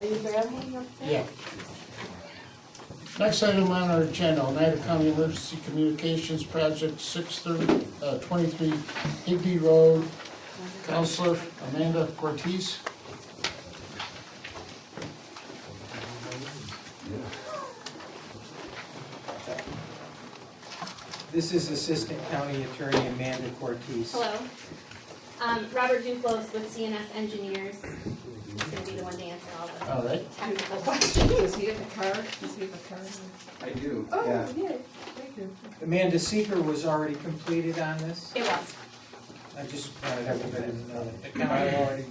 Are you rambling up there? Yeah. Next item on our agenda, Oneida County Emergency Communications Project 623 Higby Road. Counselor Amanda Cortez. This is Assistant County Attorney Amanda Cortez. Hello. Robert Duclos with CNS Engineers. He's going to be the one to answer all the Right. technical questions. Does he have a car? Does he have a car? I do, Oh, yeah. yeah, thank you. Amanda, seeker was already completed on this. It was. I just wanted everybody to know that the county already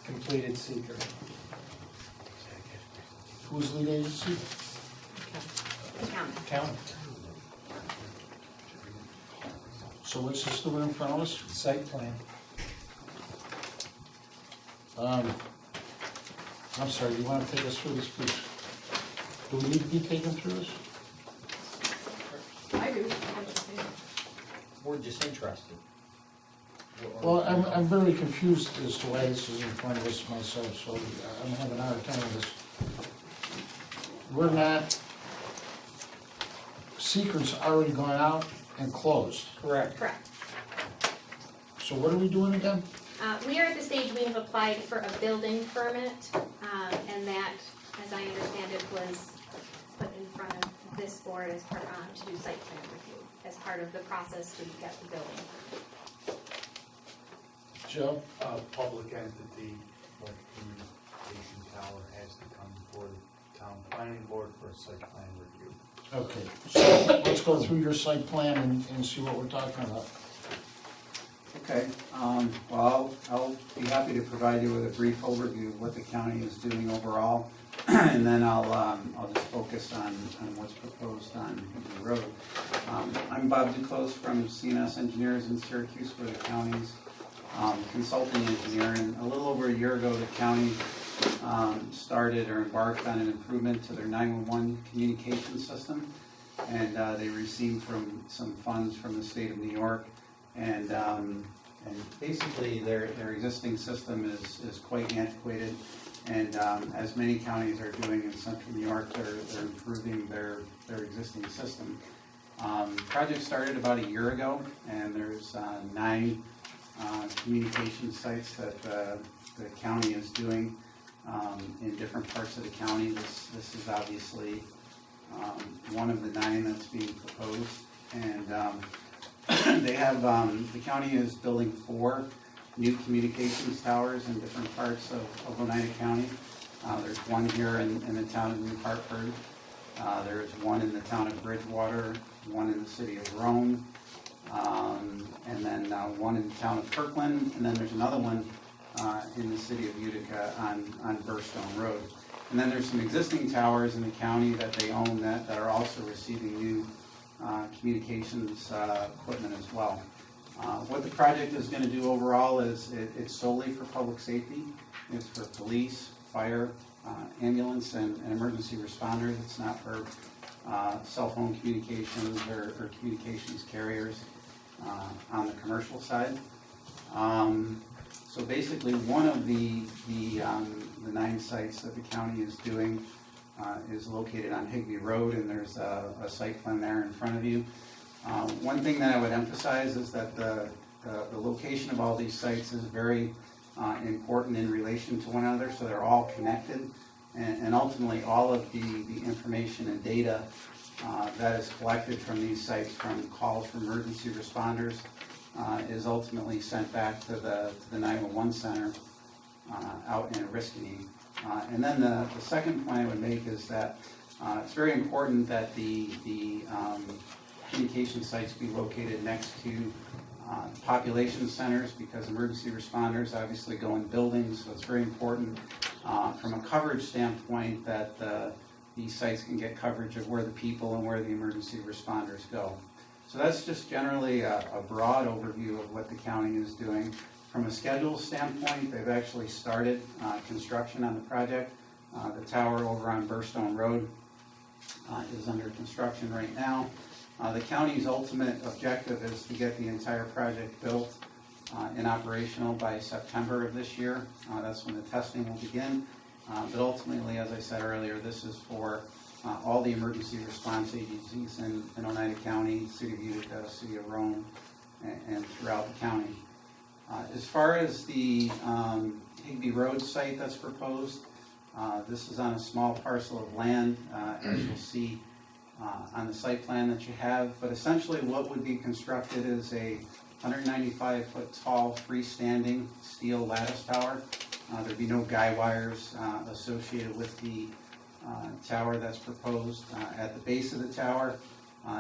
completed seeker. Who's lead agency? The county. County, So what's this doing in front of us? site plan. I'm sorry, you want to take us through this, please? Do we need to be taken through this? I do. We're just interested. Well, I'm very confused as to why this is in front of us myself, so I'm having a hard time with this. We're not, Seeker's already gone out and closed. Correct. Correct. So what are we doing again? We are at the stage we have applied for a building permit, and that, as I understand it, was put in front of this board as part, to do site plan review, as part of the process to get the building. Joe? A public entity like communication tower has to come before the town planning board for a site plan review. Okay, so let's go through your site plan and see what we're talking about. Okay, well, I'll be happy to provide you with a brief overview of what the county is doing overall, and then I'll just focus on what's proposed on Higby Road. I'm Bob Duclos from CNS Engineers in Syracuse, we're the county's consulting engineer, and a little over a year ago, the county started or embarked on an improvement to their 911 communication system, and they received some funds from the state of New York. And basically their existing system is quite antiquated, and as many counties are doing in central New York, they're improving their existing system. Project started about a year ago, and there's 9 communication sites that the county is doing in different parts of the county. This is obviously one of the 9 that's being proposed, and they have, the county is building 4 new communications towers in different parts of Oneida County. There's one here in the town of New Hartford. There is one in the town of Bridgewater, one in the city of Rome, and then one in the town of Kirkland, and then there's another one in the city of Utica on Burstone Road. And then there's some existing towers in the county that they own that are also receiving new communications equipment as well. What the project is going to do overall is it's solely for public safety. It's for police, fire, ambulance, and emergency responders. It's not for cell phone communications or communications carriers on the commercial side. So basically, one of the 9 sites that the county is doing is located on Higby Road, and there's a site plan there in front of you. One thing that I would emphasize is that the location of all these sites is very important in relation to one another, so they're all connected, and ultimately all of the information and data that is collected from these sites, from calls from emergency responders, is ultimately sent back to the 911 center out in Oriskany. And then the second point I would make is that it's very important that the communication sites be located next to population centers, because emergency responders obviously go in buildings, so it's very important from a coverage standpoint that these sites can get coverage of where the people and where the emergency responders go. So that's just generally a broad overview of what the county is doing. From a schedule standpoint, they've actually started construction on the project. The tower over on Burstone Road is under construction right now. The county's ultimate objective is to get the entire project built and operational by September of this year. That's when the testing will begin. But ultimately, as I said earlier, this is for all the emergency response agencies in Oneida County, City of Utica, City of Rome, and throughout the county. As far as the Higby Road site that's proposed, this is on a small parcel of land, as you'll see on the site plan that you have. But essentially what would be constructed is a 195-foot tall freestanding steel lattice tower. There'd be no guy wires associated with the tower that's proposed. At the base of the tower,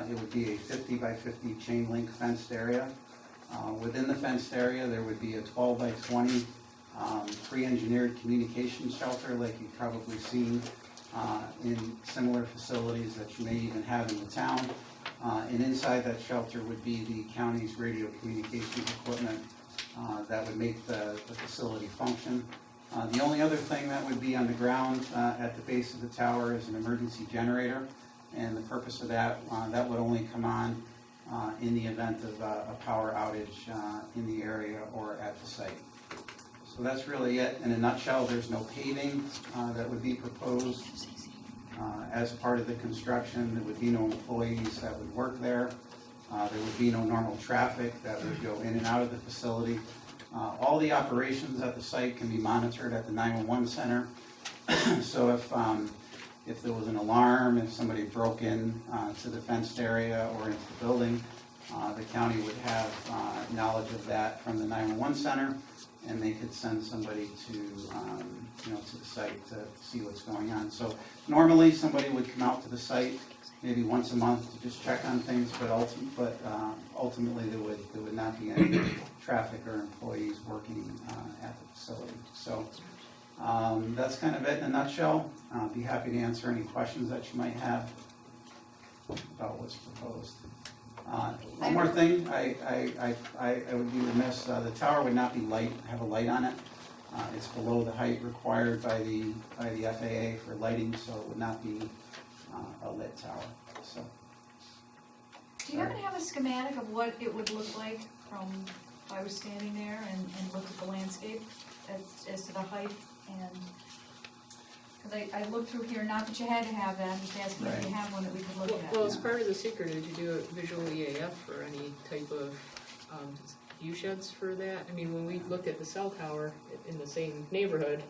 it would be a 50 by 50 chain link fenced area. Within the fenced area, there would be a 12 by 20 pre-engineered communication shelter like you've probably seen in similar facilities that you may even have in the town. And inside that shelter would be the county's radio communications equipment that would make the facility function. The only other thing that would be on the ground at the base of the tower is an emergency generator. And the purpose of that, that would only come on in the event of a power outage in the area or at the site. So that's really it. In a nutshell, there's no paving that would be proposed as part of the construction. There would be no employees that would work there. There would be no normal traffic that would go in and out of the facility. All the operations at the site can be monitored at the 911 center. So if there was an alarm, if somebody broke in to the fenced area or into the building, the county would have knowledge of that from the 911 center, and they could send somebody to the site to see what's going on. So normally somebody would come out to the site maybe once a month to just check on things, but ultimately there would not be any traffic or employees working at the facility. So that's kind of it in a nutshell. I'll be happy to answer any questions that you might have about what's proposed. One more thing, I would be remiss, the tower would not have a light on it. It's below the height required by the FAA for lighting, so it would not be a lit tower. So. Do you happen to have a schematic of what it would look like from, if I was standing there and looked at the landscape as to the height and, because I looked through here, not that you had to have that, I'm just asking if you have one that we could look at. Well, as part of the secret, did you do a visual EAF or any type of view sheds for that? I mean, when we looked at the cell tower in the same neighborhood,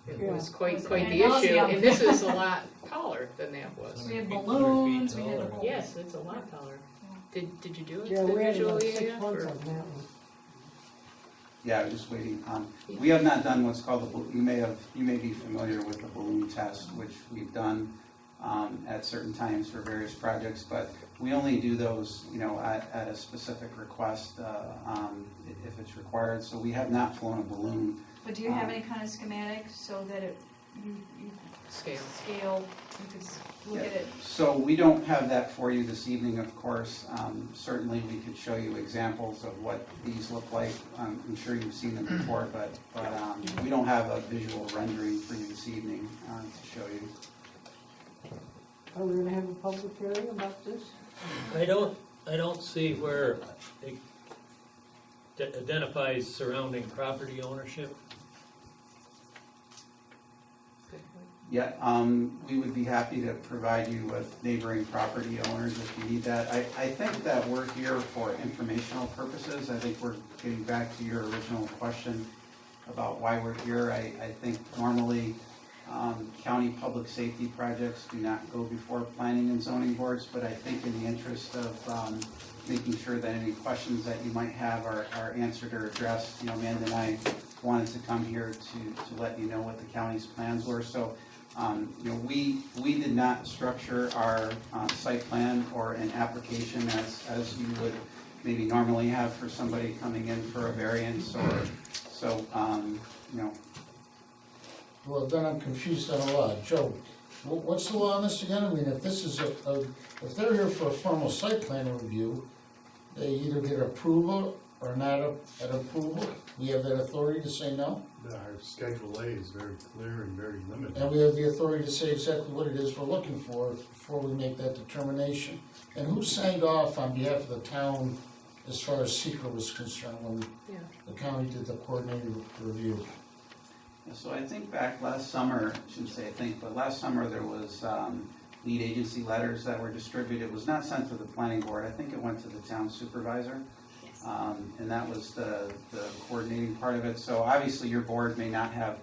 it was quite the issue, and this is a lot taller than that was. We had balloons, we had the whole. Yes, it's a lot taller. Did you do it? Yeah, the we had visual about 6 EAF, months or- on that one. Yeah, I'm just waiting. We have not done what's called you may be familiar with the balloon test, which we've done at certain times for various projects, but we only do those, at a specific request if it's required. So we have not flown a balloon. But do you have any kind of schematic so that you Scale. you could look at it? So we don't have that for you this evening, of course. Certainly we could show you examples of what these look like. I'm sure you've seen them before, but we don't have a visual rendering for you this evening to show you. Are we gonna have a public hearing about this? I don't see where it identifies surrounding property ownership. Yeah, we would be happy to provide you with neighboring property owners if you need that. I think that we're here for informational purposes. I think we're getting back to your original question about why we're here. I think normally county public safety projects do not go before planning and zoning boards, but I think in the interest of making sure that any questions that you might have are answered or addressed, Amanda and I wanted to come here to let you know what the county's plans were. So we did not structure our site plan or an application as you would maybe normally have for somebody coming in for a variance or so. Well, then I'm confused on a law. Joe, what's the law on this again? I mean, if this is if they're here for a formal site plan review, they either get approval or not an approval. We have that authority to say no? Our Schedule A is very clear and very limited. And we have the authority to say exactly what it is we're looking for before we make that determination. And who signed off on behalf of the town as far as secret was concerned when the county did the coordinated review? So I think back last summer, I shouldn't say I think, but last summer there was lead agency letters that were distributed. It was not sent to the planning board. I think it went to the town supervisor. And that was the coordinating part of it. So obviously your board may not have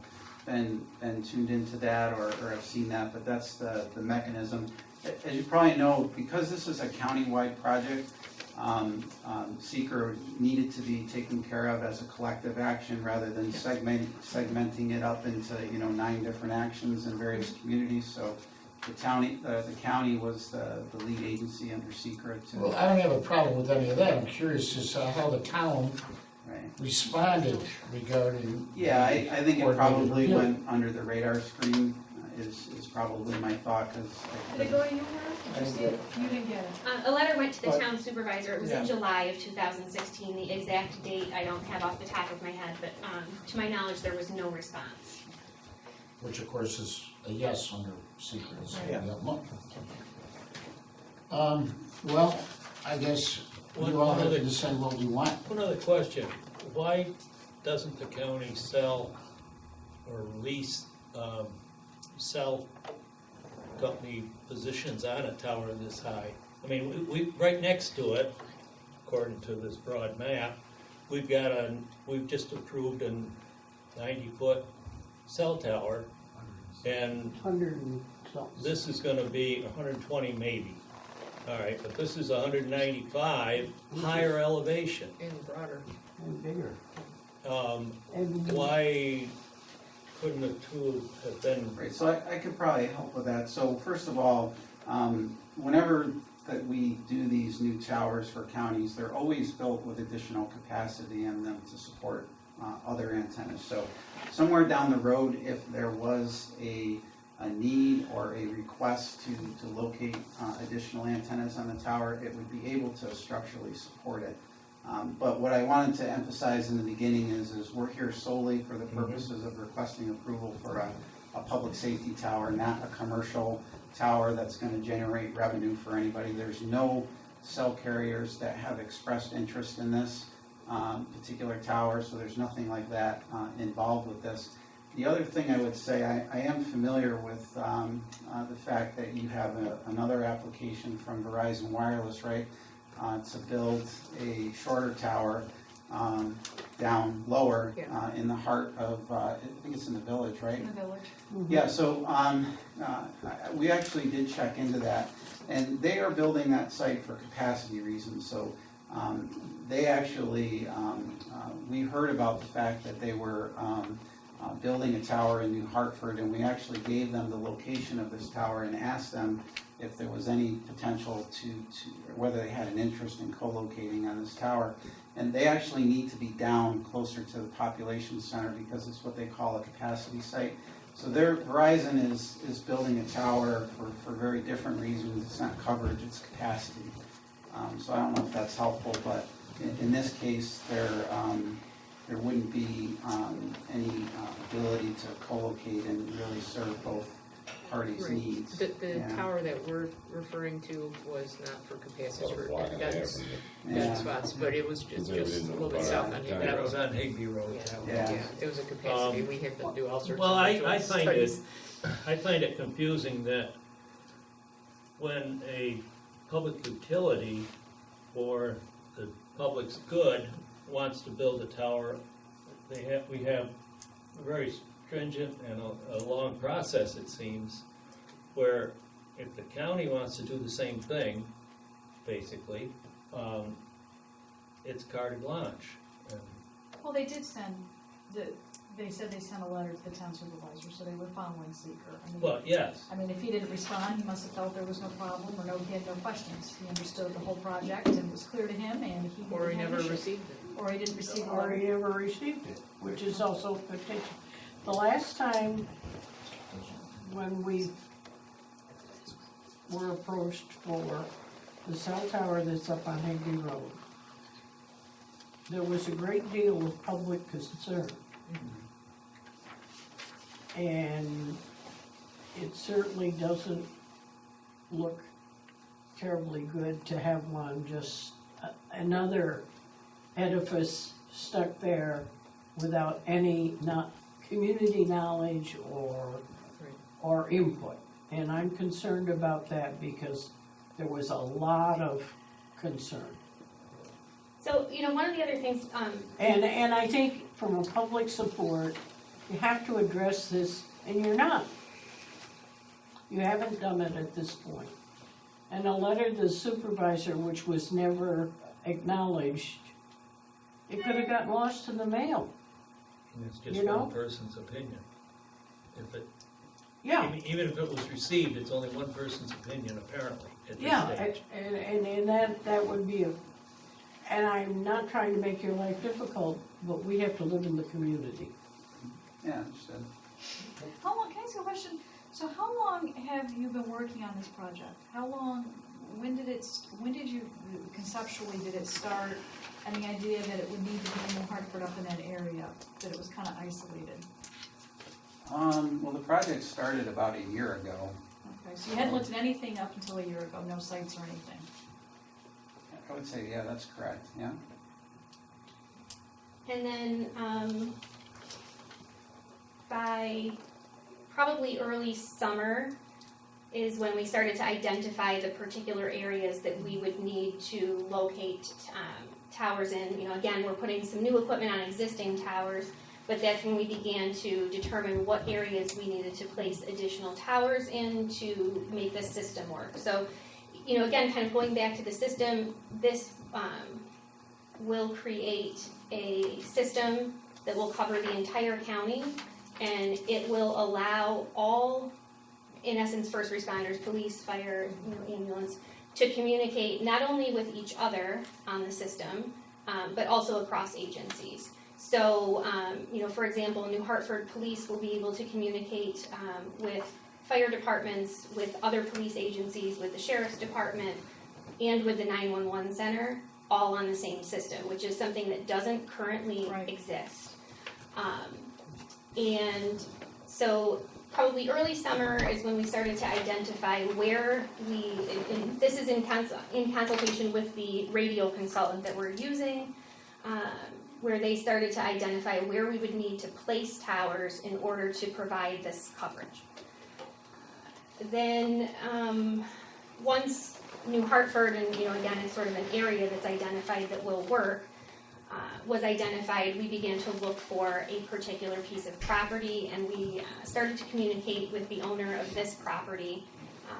been tuned into that or have seen that, but that's the mechanism. As you probably know, because this is a countywide project, seeker needed to be taken care of as a collective action rather than segmenting it up into 9 different actions in various communities. So the county was the lead agency under seeker. Well, I don't have a problem with any of that. I'm curious as to how the town responded regarding. Yeah, I think it coordinated probably review. went under the radar screen. Is probably my thought because. Did it go to you, Mark? Did you see it? You didn't get it. A letter went to the But- town supervisor, it was Yeah. in July of 2016, the exact date I don't have off the top of my head, but to my knowledge, there was no response. Which of course is a yes under secrets. Yeah. Well, I guess you all have to decide what we want. One other question, why doesn't the county sell or lease, cell company positions on a tower this high? I mean, we, right next to it, according to this broad map, we've just approved a 90-foot cell tower, and 100 and something. this is gonna be 120 maybe. All right, but this is 195, higher elevation. And broader. And bigger. Um, And Why couldn't the two have been, Right, so I could probably help with that. So first of all, whenever that we do these new towers for counties, they're always built with additional capacity in them to support other antennas. So somewhere down the road, if there was a need or a request to locate additional antennas on the tower, it would be able to structurally support it. But what I wanted to emphasize in the beginning is we're here solely for the purposes of requesting approval for a public safety tower, not a commercial tower that's going to generate revenue for anybody. There's no cell carriers that have expressed interest in this particular tower, so there's nothing like that involved with this. The other thing I would say, I am familiar with the fact that you have another application from Verizon Wireless, right? To build a shorter tower down lower in the heart of, I think it's in the village, right? In the village. Yeah, so we actually did check into that, and they are building that site for capacity reasons. So they actually, we heard about the fact that they were building a tower in New Hartford, and we actually gave them the location of this tower and asked them if there was any potential to whether they had an interest in co-locating on this tower. And they actually need to be down closer to the population center because it's what they call a capacity site. So Verizon is building a tower for very different reasons. It's not coverage, it's capacity. So I don't know if that's helpful, but in this case, there wouldn't be any ability to co-locate and really serve both parties' Right. needs. The Yeah. tower that we're referring to was not for capacity, About a for block and a half dense, from Yeah. dense spots, but it was just They a didn't little bit put south on on the Higby. tower. that was on Higby Road. Yeah. Yeah, it was a capacity, we had to do all sorts of. Well, I visual find it confusing that when a public utility for the public's good wants to build a tower, we have a very stringent and a long process, it seems, where if the county wants to do the same thing, basically, it's carte blanche. And Well, they did send, they said they sent a letter to the town supervisor, so they were following seeker. Well, yes, I mean, if he didn't respond, he must have felt there was no problem, or he had no questions. He understood the whole project, and it was clear to him, and he Or he didn't have never an issue. received it. Or he didn't receive a or letter. he never received it, which is also potential. The last time when we were approached for the cell tower that's up on Higby Road, there was a great deal of public concern. And it certainly doesn't look terribly good to have one just, another edifice stuck there without any, not community knowledge Right. or input. And I'm concerned about that because there was a lot of concern. So, one of the other things, And I think from a public support, you have to address this, and you're not. You haven't done it at this point. And a letter to the supervisor, which was never acknowledged, it could have gotten lost in the mail. And it's just You know? one person's opinion. If it, Yeah, even if it was received, it's only one person's opinion apparently at this yeah, stage. and that would be and I'm not trying to make your life difficult, but we have to live in the community. Yeah, understood. How long, can I ask you a question? So how long have you been working on this project? How long, when did you, conceptually, did it start? And the idea that it would need to be in Hartford up in that area, that it was kind of isolated? Well, the project started about a year ago. Okay, so you hadn't looked at anything up until a year ago, no sites or anything? I would say, yeah, that's correct, yeah. and then by probably early summer is when we started to identify the particular areas that we would need to locate towers in. Again, we're putting some new equipment on existing towers, but that's when we began to determine what areas we needed to place additional towers in to make the system work. So, again, kind of going back to the system, this will create a system that will cover the entire county, and it will allow all, in essence, first responders, police, fire, ambulance, to communicate not only with each other on the system, but also across agencies. So, for example, New Hartford Police will be able to communicate with fire departments, with other police agencies, with the sheriff's department, and with the 911 center, all on the same system, which is something that doesn't currently exist. And so probably early summer is when we started to identify where and this is in consultation with the radio consultant that we're using, where they started to identify where we would need to place towers in order to provide this coverage. Then once New Hartford, and again, it's sort of an area that's identified that will work, was identified, we began to look for a particular piece of property, and we started to communicate with the owner of this property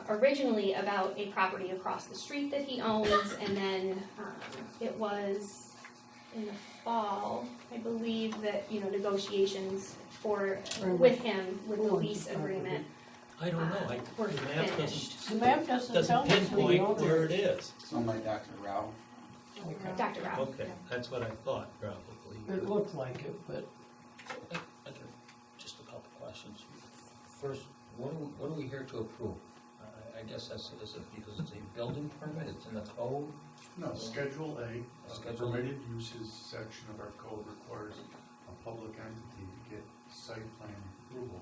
originally about a property across the street that he owns, and then it was in the fall, I believe, that negotiations with him with the lease agreement. I don't know, We're the map finished. The map doesn't tell doesn't us who the pinpoint owner where is. it is. It's owned by Dr. Rao. Okay. Dr. Rao. Okay, that's what I thought probably. It looked like it, but Just a couple questions. First, what are we here to approve? I guess is it because it's a building permit, it's in the code? No, Schedule A, Schedule A. permitted uses section of our code requires a public entity to get site plan approval.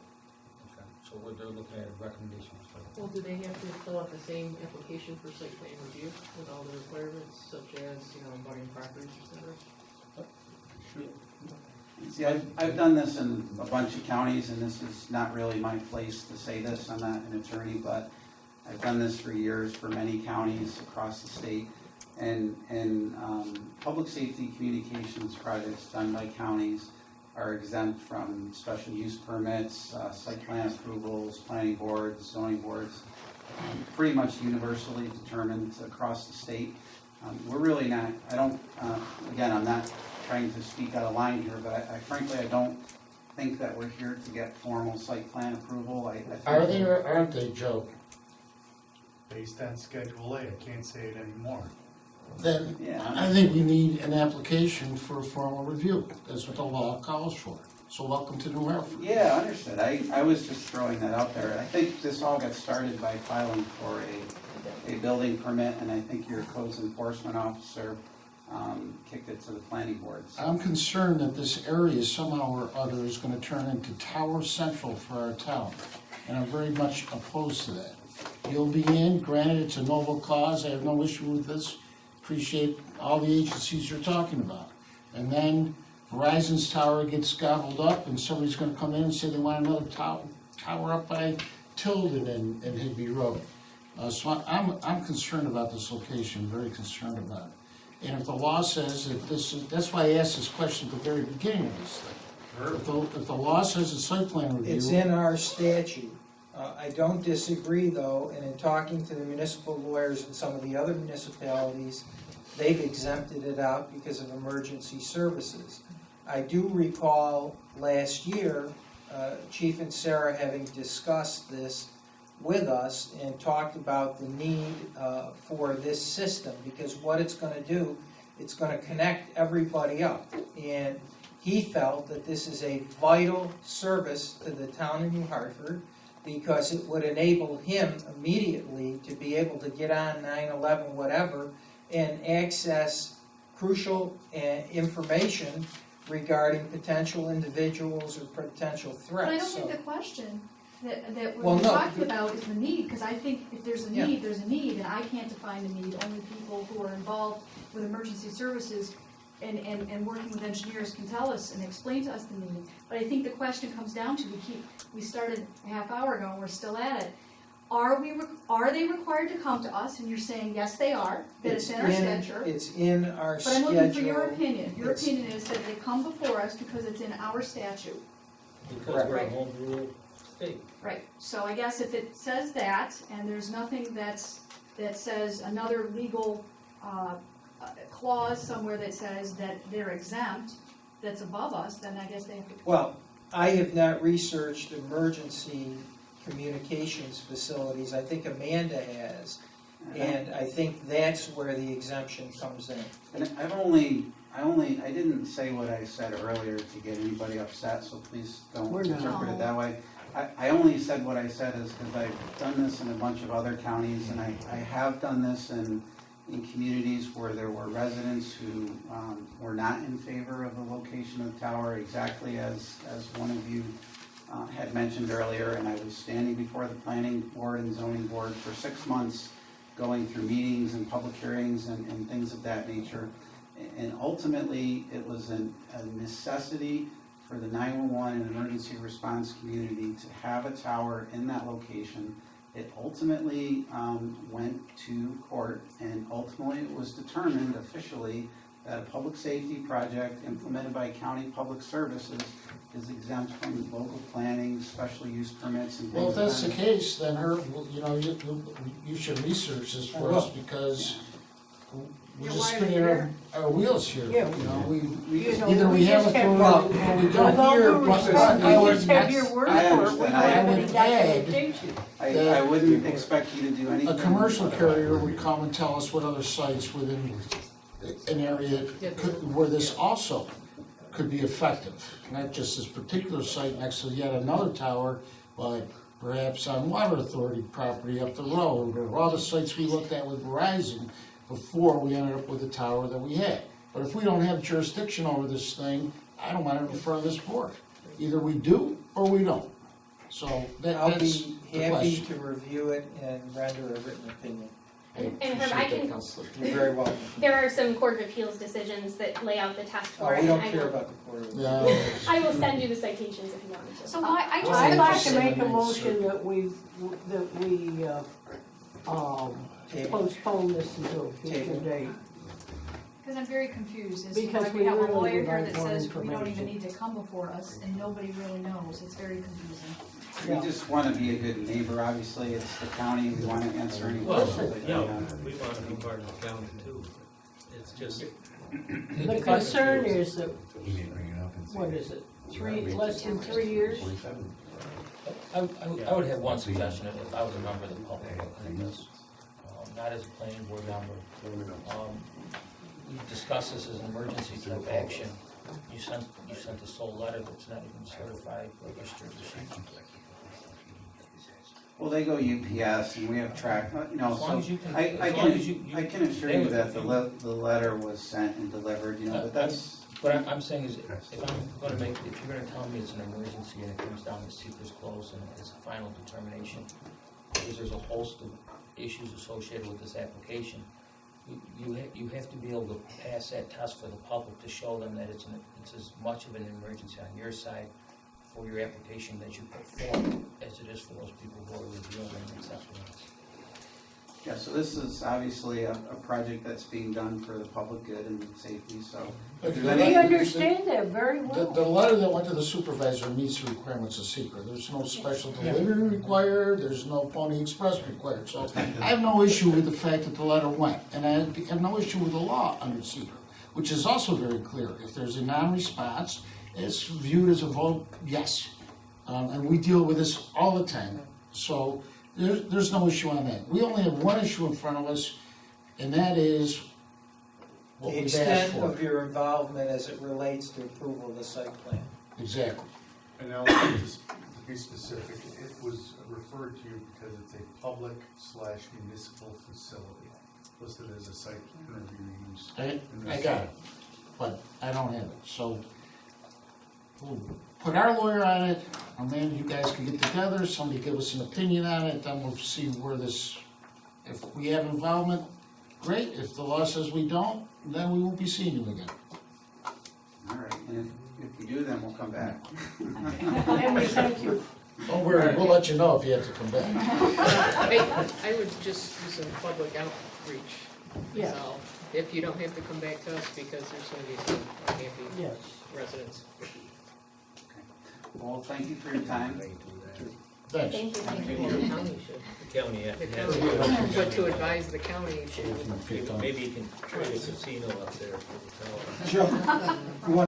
Okay, so they're looking at recommendations for the Well, do they have to fill out the same application for site plan review with all the requirements such as, abutting properties, et cetera? See, I've done this in a bunch of counties, and this is not really my place to say this, I'm not an attorney, but I've done this for years for many counties across the state. And public safety communications projects done by counties are exempt from special use permits, site plan approvals, planning boards, zoning boards, pretty much universally determined across the state. We're really not, again, I'm not trying to speak out of line here, but I frankly, I don't think that we're here to get formal site plan approval. I think Are they or aren't they, Joe? Based on Schedule A, I can't say it anymore. Then Yeah. I think we need an application for a formal review. That's what the law calls for. So welcome to New Hartford. Yeah, understood. I was just throwing that out there. I think this all got started by filing for a building permit, and I think your codes enforcement officer kicked it to the planning board. So I'm concerned that this area somehow or other is going to turn into Tower Central for our town, and I'm very much opposed to that. You'll be in, granted it's a noble cause, I have no issue with this, appreciate all the agencies you're talking about. And then Verizon's tower gets gobbled up and somebody's gonna come in and say they want another tower up by Tilden and Higby Road. So I'm concerned about this location, very concerned about it. And if the law says that this is, that's why I asked this question at the very beginning of this thing. If the law says it's site plan review. It's in our statute. I don't disagree though, and in talking to the municipal lawyers in some of the other municipalities, they've exempted it out because of emergency services. I do recall last year, Chief and Sarah having discussed this with us and talked about the need for this system, because what it's gonna do, it's gonna connect everybody up. And he felt that this is a vital service to the town of New Hartford, because it would enable him immediately to be able to get on 9/11, whatever, and access crucial information regarding potential individuals or potential But I don't threats. think the question that Well, we're no, talking about is the need, because I think if there's a Yeah. need, there's a need, and I can't define the need. Only people who are involved with emergency services and working with engineers can tell us and explain to us the need. But I think the question comes down to, we started a half hour ago and we're still at it. Are they required to come to us? And you're saying, yes, they are, that it's in our schedule. It's in our But I'm schedule. looking for your opinion. Your It's- opinion is that they come before us because it's in our statute. Because we're a Right. home rule state. Right, so I guess if it says that, and there's nothing that says another legal clause somewhere that says that they're exempt, that's above us, then I guess they have to. Well, I have not researched emergency communications facilities. I think Amanda has. And I think that's where the exemption comes in. And I didn't say what I said earlier to get anybody upset, so please don't We're not. interpret it that way. I only said what I said is because I've done this in a bunch of other counties, and I have done this in communities where there were residents who were not in favor of the location of the tower, exactly as one of you had mentioned earlier, and I was standing before the planning board and zoning board for 6 months, going through meetings and public hearings and things of that nature. And ultimately, it was a necessity for the 911 and emergency response community to have a tower in that location. It ultimately went to court, and ultimately it was determined officially that a public safety project implemented by county public services is exempt from local planning, special use permits, and things Well, if of that's the that. case, then you should research this for us, because we're Yeah, just why are spinning you our wheels here. Yeah. Either we have just authority Well, or we With don't. all due But respect, I we would- just have your word I for it, we understand. don't I have any would add- documentation. I wouldn't expect you to do anything. A commercial carrier would come and tell us what other sites within an area where this also could be effective. Not just this particular site next to yet another tower, but perhaps on Water Authority property up the road, or all the sites we looked at with Verizon before we ended up with the tower that we had. But if we don't have jurisdiction over this thing, I don't want it in front of this board. Either we do or we don't. So I'll that's be the happy question. to review it and render a written opinion. And Herb, I can, You're very welcome. there are some Court of Appeals decisions that lay out the test Oh, for it. we don't and I care will- about the court. Yeah. I will send you the citations if you want me to. So I just I'd have a like to question. make a Seven, eight, motion that we Table. postpone this until a future Table. date. Because I'm very confused as to Because why we we have a really lawyer would here like that more says we don't even information. need to come before us, and nobody really knows. It's very confusing. We just want to be a good neighbor, obviously, it's the county, we want to answer any Well, questions that you yeah, have. we want to be part of the county too. It's just, The concern is that, what is it, less than 3 years? I would have one suggestion, if I was a member of the public looking at this, not as a planning board member. You discussed this as an emergency type action. You sent a sole letter that's not even certified, registered, received. Well, they go UPS, and we have track, As long as you can- I as long as you- I can assure they you would- that the letter was sent and delivered, but that's, What I'm saying is, if I'm gonna if you're gonna tell me it's an emergency and it comes down to seeker's close and it's a final determination, because there's a host of issues associated with this application, you have to be able to pass that test for the public to show them that it's as much of an emergency on your side for your application that you put forward as it is for those people who are reviewing and accepting it. Yeah, so this is obviously a project that's being done for the public good and safety, so. if there's They any- understand that very The well. letter that went to the supervisor meets the requirements of secret. There's no special delivery required, there's no Pony Express required. So I have no issue with the fact that the letter went, and I have no issue with the law under secret, which is also very clear. If there's a non-response, it's viewed as a vote yes. And we deal with this all the time. So there's no issue on that. We only have one issue in front of us, and that is what The we've asked extent for. of your involvement as it relates to approval of the site plan. Exactly. And now, just to be specific, it was referred to because it's a public/municipal facility, listed as a site plan review use. I got it, but I don't have it, so we'll put our lawyer on it, and then you guys can get together, somebody give us an opinion on it, then we'll see where this, if we have involvement, great, if the law says we don't, then we won't be seeing you again. All right, and if we do, then we'll come back. And we thank you. Don't worry, we'll let you know if you have to come back. I would just do some public outreach, Yes. so, if you don't have to come back to us, because there's gonna be some unhappy Yes. residents. Well, thank you for your time. Thanks. Thank you, thank Well, you. the county should. The county, The has county, but to advise the county to maybe you can trade a casino up there for the tower. Joe, you want